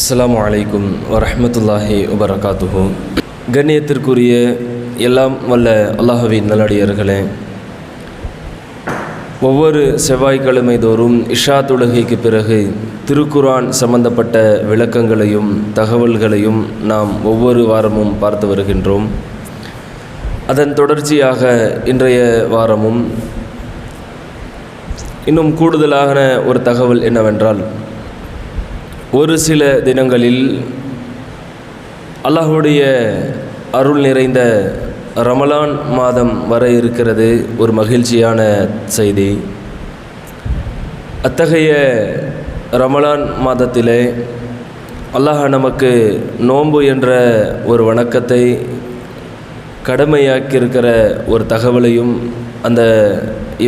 அஸ்ஸலாமு அலைக்கும் வரஹ்மத்துல்லாஹி வபரகாத்துஹு. கண்ணியத்திற்குரிய எல்லாம் வல்ல அல்லாஹ்வின் நல்லடியார்களே, ஒவ்வொரு செவ்வாய்க்கிழமை தோறும் இஷா தொழுகைக்கு பிறகு திருக்குர்ஆன் சம்பந்தப்பட்ட விளக்கங்களையும் தகவல்களையும் நாம் ஒவ்வொரு வாரமும் பார்த்து வருகின்றோம். அதன் தொடர்ச்சியாக இன்றைய வாரமும் இன்னும் கூடுதலான ஒரு தகவல் என்னவென்றால், ஒரு சில தினங்களில் அல்லாஹ்வுடைய அருள் நிறைந்த ரமலான் மாதம் வர இருக்கிறது. ஒரு மகிழ்ச்சியான செய்தி. அத்தகைய ரமலான் மாதத்திலே அல்லாஹ் நமக்கு நோன்பு என்ற ஒரு வணக்கத்தை கடமையாக்கியிருக்கிற ஒரு தகவலையும் அந்த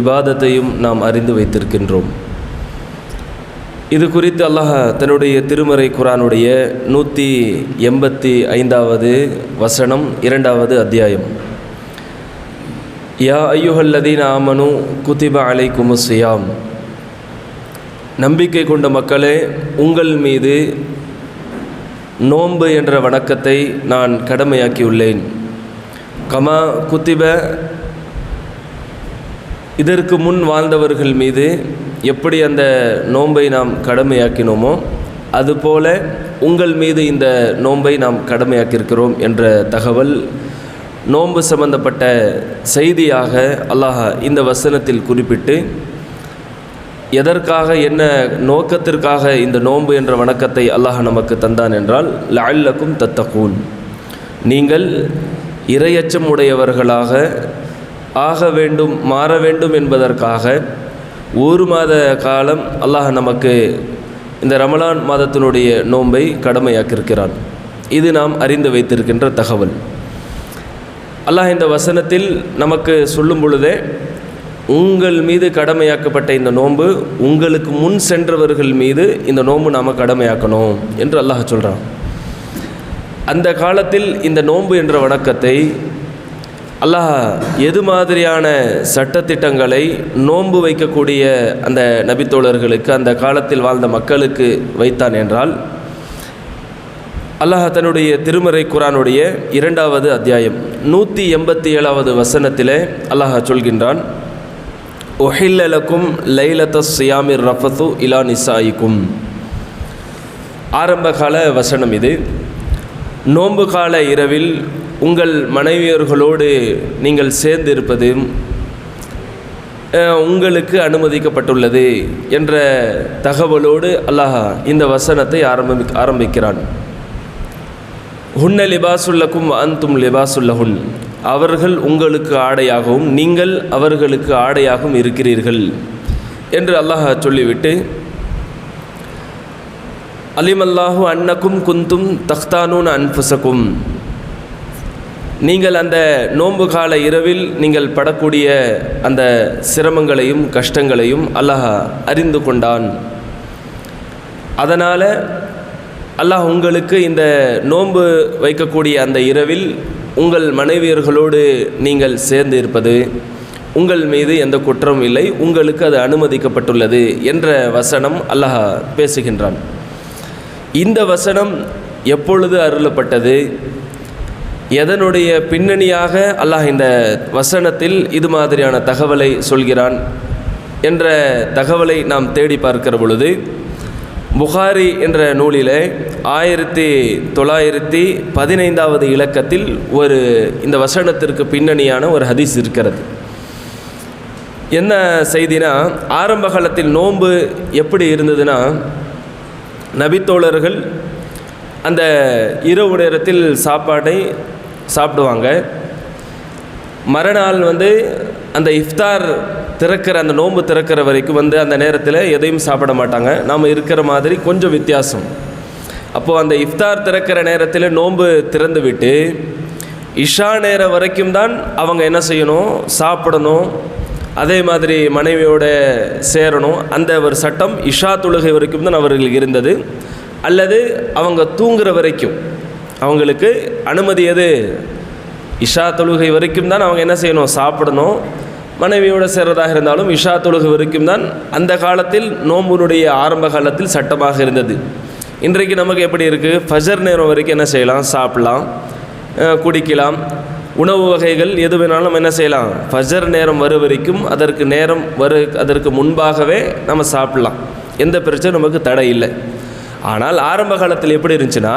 இபாதத்தையும் நாம் அறிந்து வைத்திருக்கின்றோம். இது குறித்து அல்லாஹ் தன்னுடைய திருமறை குர்ஆனுடைய 185வது வசனம் 2வது அத்தியாயம், யா அய்யுஹல்லதீன ஆமனு குதிப அலைக்குமுஸ் ஸியாம், நம்பிக்கை கொண்ட மக்களே, உங்கள் மீது நோன்பு என்ற வணக்கத்தை நான் கடமையாக்கியுள்ளேன். கமா குதிப, இதற்கு முன் வாழ்ந்தவர்கள் மீது எப்படி அந்த நோன்பை நாம் கடமையாக்கினோமோ அதுபோல உங்கள் மீது இந்த நோன்பை நாம் கடமையாக்கியிருக்கிறோம் என்ற தகவல் நோன்பு சம்பந்தப்பட்ட செய்தியாக அல்லாஹ் இந்த வசனத்தில் குறிப்பிட்டு, எதற்காக என்ன நோக்கத்திற்காக இந்த நோன்பு என்ற வணக்கத்தை அல்லாஹ் நமக்கு தந்தான் என்றால், லஅல்லக்கும் தத்தகூன், நீங்கள் இறையச்சம் உடையவர்களாக ஆக வேண்டும், மாற வேண்டும் என்பதற்காக ஒரு மாத காலம் அல்லாஹ் நமக்கு இந்த ரமலான் மாதத்தினுடைய நோன்பை கடமையாக்கியிருக்கிறான். இது நாம் அறிந்து வைத்திருக்கின்ற தகவல். அல்லாஹ் இந்த வசனத்தில் நமக்கு சொல்லும் பொழுதே, உங்கள் மீது கடமையாக்கப்பட்ட இந்த நோன்பு உங்களுக்கு முன் சென்றவர்கள் மீது இந்த நோன்பு நாம் கடமையாக்கணும் என்று அல்லாஹ் சொல்கிறான். அந்த காலத்தில் இந்த நோன்பு என்ற வணக்கத்தை அல்லாஹ் எது மாதிரியான சட்டத்திட்டங்களை நோன்பு வைக்கக்கூடிய அந்த நபித்தோழர்களுக்கு, அந்த காலத்தில் வாழ்ந்த மக்களுக்கு வைத்தான் என்றால், அல்லாஹ் தன்னுடைய திருமறை குர்ஆனுடைய 2வது அத்தியாயம் 187வது வசனத்திலே அல்லாஹ் சொல்கின்றான், உஹில்ல லக்கும் லைலத்தஸ் ஸியாமிர் ரஃபது இலா நிசாயிக்கும். ஆரம்ப கால வசனம் இது. நோன்பு கால இரவில் உங்கள் மனைவியர்களோடு நீங்கள் சேர்ந்து இருப்பது உங்களுக்கு அனுமதிக்கப்பட்டுள்ளது என்ற தகவலோடு அல்லாஹ் இந்த வசனத்தை ஆரம்பிக்கிறான். ஹுன்ன லிபாசுல்லக்கும் அன்தும் லிபாசுல்லஹுன், அவர்கள் உங்களுக்கு ஆடையாகவும் நீங்கள் அவர்களுக்கு ஆடையாகவும் இருக்கிறீர்கள் என்று அல்லாஹ் சொல்லிவிட்டு, அலிமல்லாஹு அன்னக்கும் குந்தும் தக்தானூன் அன்ஃபுசக்கும், நீங்கள் அந்த நோன்பு கால இரவில் நீங்கள் படக்கூடிய அந்த சிரமங்களையும் கஷ்டங்களையும் அல்லாஹ் அறிந்து கொண்டான். அதனால் அல்லாஹ் உங்களுக்கு இந்த நோன்பு வைக்கக்கூடிய அந்த இரவில் உங்கள் மனைவியர்களோடு நீங்கள் சேர்ந்து இருப்பது உங்கள் மீது எந்த குற்றமும் இல்லை, உங்களுக்கு அது அனுமதிக்கப்பட்டுள்ளது என்ற வசனம் அல்லாஹ் பேசுகின்றான். இந்த வசனம் எப்பொழுது அருளப்பட்டது, எதனுடைய பின்னணியாக அல்லாஹ் இந்த வசனத்தில் இது மாதிரியான தகவலை சொல்கிறான் என்ற தகவலை நாம் தேடி பார்க்கிற பொழுது, புகாரி என்ற நூலிலே 1915வது இலக்கத்தில் இந்த வசனத்திற்கு பின்னணியான ஒரு ஹதீஸ் இருக்கிறது. என்ன செய்தினா, ஆரம்ப காலத்தில் நோன்பு எப்படி இருந்ததுன்னா, நபித்தோழர்கள் அந்த இரவு நேரத்தில் சாப்பாட்டை சாப்பிடுவாங்க. மறுநாள் அந்த இஃப்தார் திறக்கிற அந்த நோன்பு திறக்கிற வரைக்கும் அந்த நேரத்தில் எதையும் சாப்பிட மாட்டாங்க. நாம் இருக்கிற மாதிரி கொஞ்சம் வித்தியாசம். அப்போது அந்த இஃப்தார் திறக்கிற நேரத்தில் நோன்பு திறந்து விட்டு இஷா நேரம் வரைக்கும் தான் அவங்க என்ன செய்யணும், சாப்பிடணும். அதே மாதிரி மனைவியோட சேரணும். அந்த ஒரு சட்டம் இஷா தொழுகை வரைக்கும் தான் அவர்களுக்கு இருந்தது. அல்லது அவங்க தூங்குற வரைக்கும் அவங்களுக்கு அனுமதி எது, இஷா தொழுகை வரைக்கும் தான் அவங்க என்ன செய்யணும், சாப்பிடணும். மனைவியோடு சேர்றதாக இருந்தாலும் இஷா தொழுகை வரைக்கும் தான் அந்த காலத்தில் நோன்புனுடைய ஆரம்ப காலத்தில் சட்டமாக இருந்தது. இன்றைக்கு நமக்கு எப்படி இருக்குது, ஃபஜர் நேரம் வரைக்கும் என்ன செய்யலாம், சாப்பிடலாம், குடிக்கலாம், உணவு வகைகள் எது வேணாலும் நம்ம என்ன செய்யலாம், ஃபஜர் நேரம் வரும் வரைக்கும் அதற்கு முன்பாகவே நம்ம சாப்பிடலாம், எந்த பிரச்சனை நமக்கு தடை இல்லை. ஆனால் ஆரம்ப காலத்தில் எப்படி இருந்துச்சுன்னா,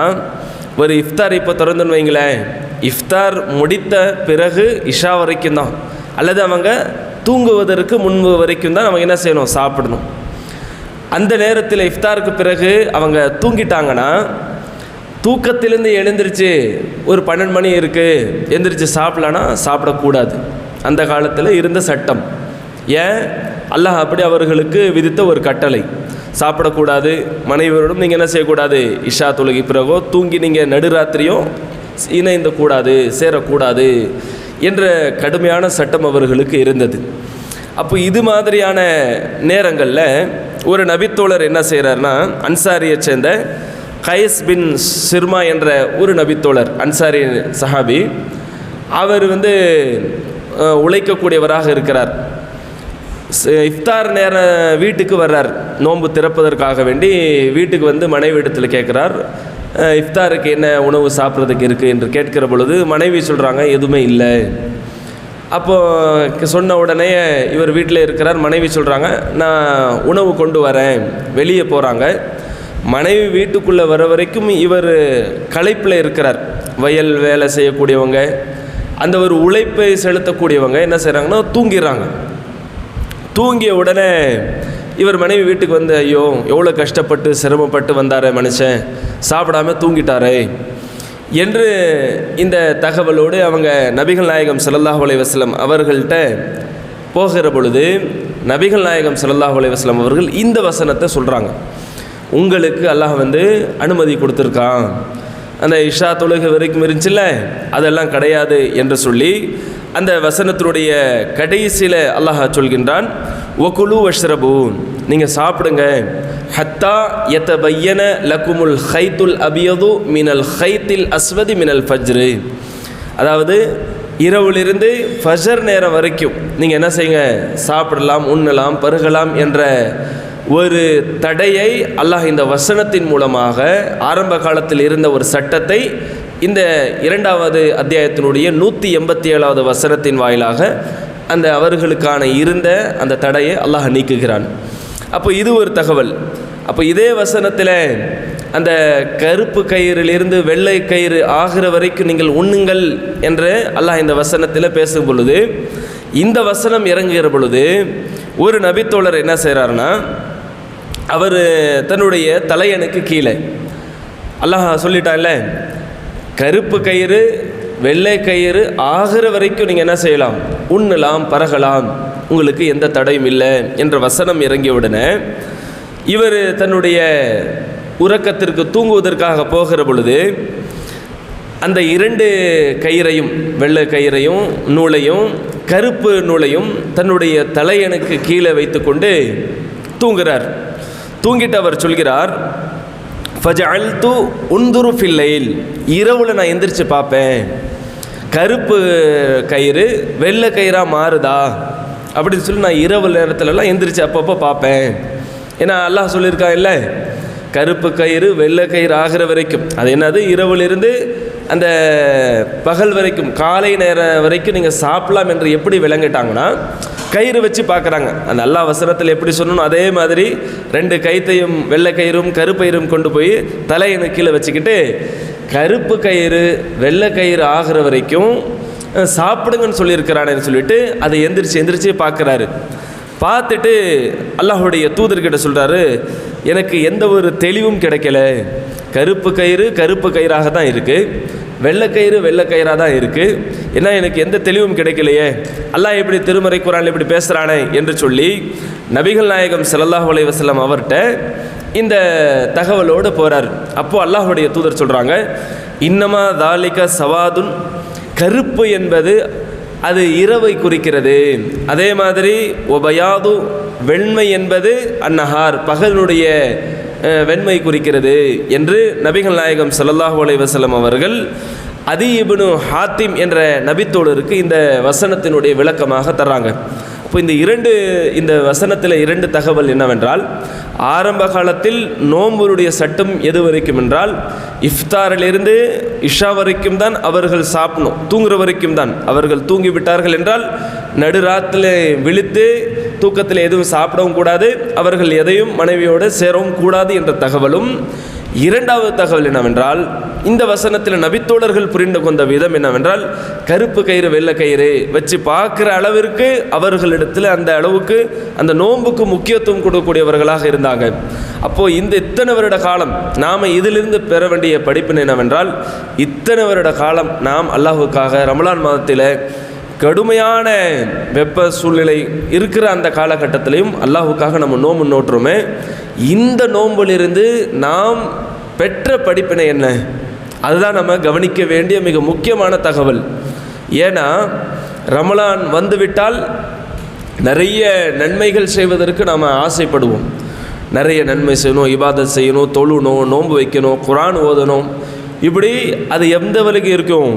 ஒரு இஃப்தார் இப்போ திறந்துன்னு வைங்களேன், இஃப்தார் முடித்த பிறகு இஷா வரைக்கும் தான், அல்லது அவங்க தூங்குவதற்கு முன்பு வரைக்கும் தான் அவங்க என்ன செய்யணும், சாப்பிடணும். அந்த நேரத்தில் இஃப்தாருக்கு பிறகு அவங்க தூங்கிட்டாங்கன்னா, தூக்கத்திலேருந்து எழுந்திரிச்சு ஒரு 12 மணி இருக்குது எழுந்திரிச்சு சாப்பிடலான்னா சாப்பிடக்கூடாது. அந்த காலத்தில் இருந்த சட்டம். ஏன், அல்லாஹ் அப்படி அவர்களுக்கு விதித்த ஒரு கட்டளை. சாப்பிடக்கூடாது, மனைவியோடும் நீங்கள் என்ன செய்யக்கூடாது, இஷா தொழுகை பிறகோ தூங்கி நீங்கள் நடுராத்திரியோ இணைந்தக்கூடாது, சேரக்கூடாது என்ற கடுமையான சட்டம் அவர்களுக்கு இருந்தது. அப்போ இது மாதிரியான நேரங்களில் ஒரு நபித்தோழர் என்ன செய்கிறார்னா, அன்சாரியை சேர்ந்த கைஸ் பின் சிர்மா என்ற ஒரு நபித்தோழர், அன்சாரி சஹாபி, அவர் உழைக்கக்கூடியவராக இருக்கிறார். இஃப்தார் நேரம் வீட்டுக்கு வர்றார், நோன்பு திறப்பதற்காக வேண்டி வீட்டுக்கு மனைவி இடத்துல கேட்குறார், இஃப்தாருக்கு என்ன உணவு சாப்பிட்றதுக்கு இருக்குது என்று கேட்கிற பொழுது மனைவி சொல்கிறாங்க எதுவுமே இல்லை. அப்போது சொன்ன உடனே இவர் வீட்டில் இருக்கிறார், மனைவி சொல்கிறாங்க நான் உணவு கொண்டு வரேன், வெளியே போகிறாங்க. மனைவி வீட்டுக்குள்ளே வர வரைக்கும் இவர் களைப்பில் இருக்கிறார். வயல் வேலை செய்யக்கூடியவங்க, அந்த ஒரு உழைப்பை செலுத்தக்கூடியவங்க என்ன செய்கிறாங்கன்னா தூங்கிடுறாங்க. தூங்கிய உடனே இவர் மனைவி வீட்டுக்கு ஐயோ எவ்வளோ கஷ்டப்பட்டு சிரமப்பட்டு வந்தாரே மனுஷன், சாப்பிடாமல் தூங்கிட்டாரே என்று இந்த தகவலோடு அவங்க நபிகள் நாயகம் ஸல்லல்லாஹு அலைஹி வஸல்லம் அவர்கள்ட்ட போகிற பொழுது நபிகள் நாயகம் ஸல்லல்லாஹு அலைஹி வஸல்லம் அவர்கள் இந்த வசனத்தை சொல்கிறாங்க, உங்களுக்கு அல்லாஹ் அனுமதி கொடுத்துருக்கான், அந்த இஷா தொழுகை வரைக்கும் இருந்துச்சுல்ல அதெல்லாம் கிடையாது என்று சொல்லி அந்த வசனத்தினுடைய கடைசியில் அல்லாஹ் சொல்கின்றான், ஒகுலு வஷ்ரபு, நீங்கள் சாப்பிடுங்க, ஹத்தா யதபய்யன லக்குமுல் ஹைத்துல் அபியது மினல் ஹைத்தில் அஸ்வதி மினல் ஃபஜ்ரு. அதாவது இரவிலிருந்து ஃபஜர் நேரம் வரைக்கும் நீங்கள் என்ன செய்யுங்க, சாப்பிடலாம், உண்ணலாம், பருகலாம் என்ற ஒரு தடையை அல்லாஹ் இந்த வசனத்தின் மூலமாக ஆரம்ப காலத்தில் இருந்த ஒரு சட்டத்தை இந்த 2வது அத்தியாயத்தினுடைய 187வது வசனத்தின் வாயிலாக அந்த அவர்களுக்கான இருந்த அந்த தடையை அல்லாஹ் நீக்குகிறான். அப்போ இது ஒரு தகவல். அப்போ இதே வசனத்தில் அந்த கருப்பு கயிறிலிருந்து வெள்ளை கயிறு ஆகிற வரைக்கும் நீங்கள் உண்ணுங்கள் என்று அல்லாஹ் இந்த வசனத்தில் பேசும் பொழுது, இந்த வசனம் இறங்குகிற பொழுது ஒரு நபித்தோழர் என்ன செய்கிறாருன்னா, அவர் தன்னுடைய தலையணுக்கு கீழே அல்லாஹ் சொல்லிட்டான்ல, கருப்பு கயிறு வெள்ளை கயிறு ஆகிற வரைக்கும் நீங்கள் என்ன செய்யலாம், உண்ணலாம், பரகலாம், உங்களுக்கு எந்த தடையும் இல்லை என்ற வசனம் இறங்கிய உடனே இவர் தன்னுடைய உறக்கத்திற்கு தூங்குவதற்காக போகிற பொழுது அந்த 2 கயிறையும், வெள்ளை கயிறையும் நூலையும் கருப்பு நூலையும் தன்னுடைய தலையணுக்கு கீழே வைத்து கொண்டு தூங்குகிறார். தூங்கிட்டு அவர் சொல்கிறார், ஃபஜஅல்து உன்துரு ஃபில் லைல், இரவில் நான் எந்திரிச்சு பார்ப்பேன், கருப்பு கயிறு வெள்ளை கயிறாக மாறுதா அப்படின்னு சொல்லி நான் இரவு நேரத்துலலாம் எந்திரிச்சு அப்பப்போ பார்ப்பேன். ஏன்னா அல்லாஹ் சொல்லியிருக்கா இல்லை, கருப்பு கயிறு வெள்ளை கயிறு ஆகிற வரைக்கும், அது என்னது, இரவிலிருந்து அந்த பகல் வரைக்கும் காலை நேரம் வரைக்கும் நீங்கள் சாப்பிடலாம் என்று எப்படி விளங்கிட்டாங்கன்னா கயிறு வச்சு பார்க்குறாங்க. அந்த அல்லாஹ் வசனத்தில் எப்படி சொல்லணும் அதே மாதிரி 2 கைத்தையும் வெள்ளை கயிறும் கருப்பயிரும் கொண்டு போய் தலையினு கீழே வச்சுக்கிட்டு கருப்பு கயிறு வெள்ளை கயிறு ஆகிற வரைக்கும் சாப்பிடுங்கன்னு சொல்லியிருக்கிறானேன்னு சொல்லிட்டு அதை எந்திரிச்சு பார்க்குறாரு. பார்த்துட்டு அல்லாஹுடைய தூதர்கிட்ட சொல்கிறாரு, எனக்கு எந்த ஒரு தெளிவும் கிடைக்கல, கருப்பு கயிறாக தான் இருக்குது, வெள்ளை கயிறாக தான் இருக்குது, ஏன்னா எனக்கு எந்த தெளிவும் கிடைக்கலையே, அல்லாஹ் எப்படி திருமறை குர்ஆனில் இப்படி பேசுகிறானே என்று சொல்லி நபிகள் நாயகம் ஸல்லல்லாஹு அலைஹி வஸல்லம் அவர்கிட்ட இந்த தகவலோடு போகிறார். அப்போது அல்லாஹுடைய தூதர் சொல்கிறாங்க, இன்னமா தாலிக சவாதுன், கருப்பு என்பது அது இரவை குறிக்கிறது, அதே மாதிரி ஒபயாது வெண்மை என்பது அந்நஹார் பகலுடைய வெண்மை குறிக்கிறது என்று நபிகள் நாயகம் ஸல்லல்லாஹு அலைஹி வஸல்லம் அவர்கள் அதி இப்னு ஹாத்திம் என்ற நபித்தோழருக்கு இந்த வசனத்தினுடைய விளக்கமாக தர்றாங்க. அப்போ இப்போ இந்த வசனத்தில் 2 தகவல் என்னவென்றால், ஆரம்ப காலத்தில் நோன்புடைய சட்டம் எது வரைக்கும் என்றால், இஃப்தாரிலிருந்து இஷா வரைக்கும் தான் அவர்கள் சாப்பிடணும், தூங்குற வரைக்கும் தான். அவர்கள் தூங்கிவிட்டார்கள் என்றால் நடுராத்தில் விழித்து தூக்கத்தில் எதுவும் சாப்பிடவும் கூடாது, அவர்கள் எதையும் மனைவியோடு சேரவும் கூடாது என்ற தகவலும். 2வது தகவல் என்னவென்றால், இந்த வசனத்தில் நபித்தோழர்கள் புரிந்து கொண்ட விதம் என்னவென்றால், கருப்பு கயிறு வெள்ளை கயிறு வச்சு பார்க்குற அளவிற்கு அவர்களிடத்தில் அந்த அளவுக்கு அந்த நோன்புக்கு முக்கியத்துவம் கொடுக்கக்கூடியவர்களாக இருந்தாங்க. அப்போது இத்தனை வருட காலம் நாம் இதிலிருந்து பெற வேண்டிய படிப்பினை என்னவென்றால், இத்தனை வருட காலம் நாம் அல்லாஹுக்காக ரமலான் மாதத்தில் கடுமையான வெப்ப சூழ்நிலை இருக்கிற அந்த காலகட்டத்திலையும் அல்லாஹுக்காக நம்ம நோன்பு நோட்டுறோமே, இந்த நோம்பிலிருந்து நாம் பெற்ற படிப்பினை என்ன, அதுதான் நம்ம கவனிக்க வேண்டிய மிக முக்கியமான தகவல். ஏன்னா ரமலான் வந்துவிட்டால் நிறைய நன்மைகள் செய்வதற்கு நாம் ஆசைப்படுவோம். நிறைய நன்மை செய்யணும், இபாதத் செய்யணும், தொழுணும், நோன்பு வைக்கணும், குர்ஆன் ஓதணும். இப்படி அது எந்த வரைக்கும் இருக்கும்?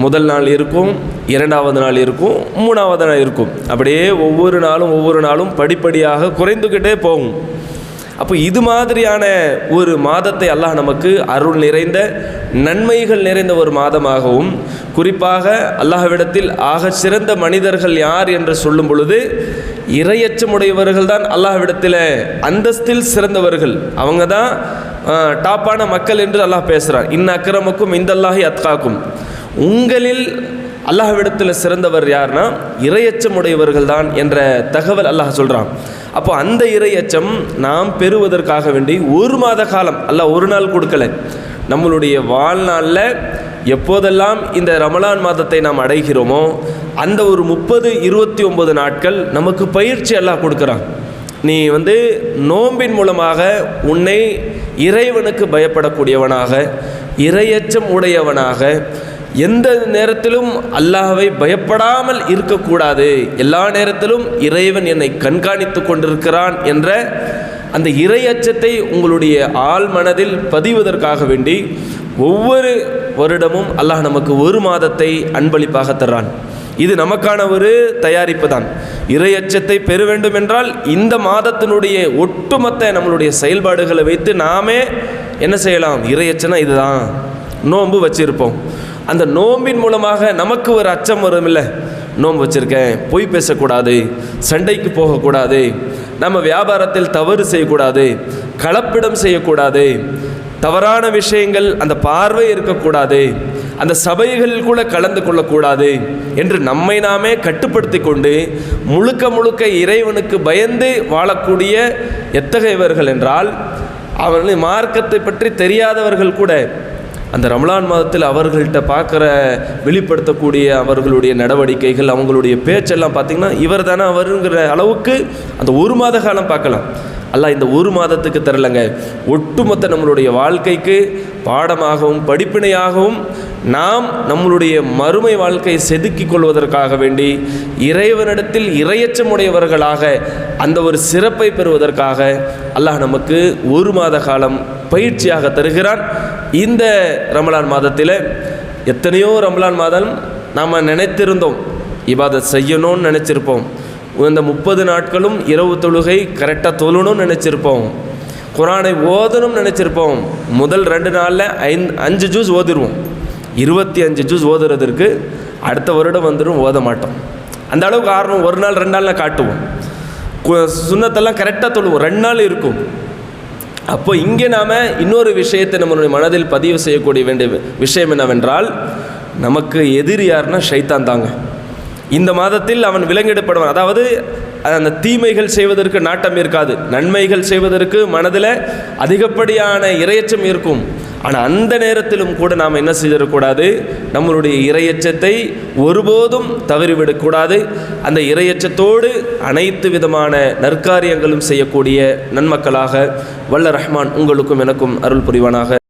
முதல் நாள் இருக்கும், 2வது நாள் இருக்கும், 3வது நாள் இருக்கும். அப்படியே ஒவ்வொரு நாளும் படிப்படியாக குறைந்துக்கிட்டே போகும். அப்போ இது மாதிரியான ஒரு மாதத்தை அல்லாஹ் நமக்கு அருள் நிறைந்த நன்மைகள் நிறைந்த ஒரு மாதமாகவும், குறிப்பாக அல்லாஹ்விடத்தில் ஆக சிறந்த மனிதர்கள் யார் என்று சொல்லும் பொழுது இறையச்சமுடையவர்கள் தான் அல்லாஹ்விடத்தில் அந்தஸ்தில் சிறந்தவர்கள். அவங்க தான் டாப்பான மக்கள் என்று அல்லாஹ் பேசுகிறான். இன் அக்ரமக்கும் இந்தல்லாஹி அத்காக்கும். உங்களில் அல்லாஹ்விடத்தில் சிறந்தவர் யார்னா இறையச்சமுடையவர்கள் தான் என்ற தகவல் அல்லாஹ் சொல்கிறான். அப்போ அந்த இறையச்சம் நாம் பெறுவதற்காக வேண்டி 1 மாத காலம் அல்லாஹ் ஒரு நாள் கொடுக்கலை. நம்மளுடைய வாழ்நாளில் எப்போதெல்லாம் இந்த ரமலான் மாதத்தை நாம் அடைகிறோமோ அந்த ஒரு 30-29 நாட்கள் நமக்கு பயிற்சி அல்லாஹ் கொடுக்குறான். நீ நோம்பின் மூலமாக உன்னை இறைவனுக்கு பயப்படக்கூடியவனாக, இறையச்சம் உடையவனாக, எந்த நேரத்திலும் அல்லாஹ்வை பயப்படாமல் இருக்கக்கூடாது, எல்லா நேரத்திலும் இறைவன் என்னை கண்காணித்து கொண்டிருக்கிறான் என்ற அந்த இறையச்சத்தை உங்களுடைய ஆழ் மனதில் பதிவதற்காக வேண்டி ஒவ்வொரு வருடமும் அல்லாஹ் நமக்கு 1 மாதத்தை அன்பளிப்பாக தர்றான். இது நமக்கான ஒரு தயாரிப்பு தான். இறையச்சத்தை பெற வேண்டும் என்றால் இந்த மாதத்தினுடைய ஒட்டுமொத்த நம்மளுடைய செயல்பாடுகளை வைத்து நாமே என்ன செய்யலாம்? இறையச்சனா இதுதான், நோன்பு வச்சிருப்போம். அந்த நோம்பின் மூலமாக நமக்கு ஒரு அச்சம் வரும். இல்லை, நோன்பு வச்சுருக்கேன், பொய் பேசக்கூடாது, சண்டைக்கு போகக்கூடாது, நம்ம வியாபாரத்தில் தவறு செய்யக்கூடாது, கலப்பிடம் செய்யக்கூடாது, தவறான விஷயங்கள் அந்த பார்வை இருக்கக்கூடாது, அந்த சபைகளில் கூட கலந்து கொள்ளக்கூடாது என்று நம்மை நாமே கட்டுப்படுத்தி கொண்டு முழுக்க இறைவனுக்கு பயந்து வாழக்கூடிய எத்தகையவர்கள் என்றால், அவர்கள் மார்க்கத்தை பற்றி தெரியாதவர்கள் கூட அந்த ரமலான் மாதத்தில் அவர்கள்ட்ட பார்க்குற வெளிப்படுத்தக்கூடிய அவர்களுடைய நடவடிக்கைகள், அவங்களுடைய பேச்செல்லாம் பார்த்திங்கன்னா இவர் தானே அவருங்கிற அளவுக்கு அந்த 1 மாத காலம் பார்க்கலாம். அல்லாஹ் இந்த 1 மாதத்துக்கு தரலைங்க, ஒட்டுமொத்த நம்மளுடைய வாழ்க்கைக்கு பாடமாகவும் படிப்பினையாகவும் நாம் நம்மளுடைய மறுமை வாழ்க்கையை செதுக்கிக் கொள்வதற்காக வேண்டி இறைவனிடத்தில் இறையச்சமுடையவர்களாக அந்த ஒரு சிறப்பை பெறுவதற்காக அல்லாஹ் நமக்கு 1 மாத காலம் பயிற்சியாக தருகிறான். இந்த ரமலான் மாதத்தில் எத்தனையோ ரமலான் மாதம் நாம் நினைத்திருந்தோம், இபாதத் செய்யணும்னு நினச்சிருப்போம், இந்த 30 நாட்களும் இரவு தொழுகை கரெக்டாக தொழணும்னு நினச்சிருப்போம், குர்ஆனை ஓதணும்னு நினச்சிருப்போம். முதல் 2 நாளில் 5 ஜூஸ் ஓதிடுவோம். 25 ஜூஸ் ஓதுறதுக்கு அடுத்த வருடம் வந்துடும், ஓத மாட்டோம். அந்த அளவுக்கு ஆர்வம் 1 நாள் 2 நாளில் காட்டுவோம். சுன்னத்தெல்லாம் கரெக்டாக தொழுவோம், 2 நாள் இருக்கும். அப்போ இங்கே நாம் இன்னொரு விஷயத்தை நம்மளுடைய மனதில் பதிவு செய்யக்கூடிய வேண்டிய விஷயம் என்னவென்றால், நமக்கு எதிரி யாருன்னா ஷைத்தான் தாங்க. இந்த மாதத்தில் அவன் விலங்கிடப்படுவான். அதாவது அந்த தீமைகள் செய்வதற்கு நாட்டம் இருக்காது, நன்மைகள் செய்வதற்கு மனதில் அதிகப்படியான இறையச்சம் இருக்கும். ஆனால் அந்த நேரத்திலும் கூட நாம் என்ன செய்திடக்கூடாது? நம்மளுடைய இறையச்சத்தை ஒருபோதும் தவறிவிடக்கூடாது. அந்த இறையச்சத்தோடு அனைத்து விதமான நற்காரியங்களும் செய்யக்கூடிய நன்மக்களாக வல்ல ரஹ்மான் உங்களுக்கும் எனக்கும் அருள் புரிவானாக.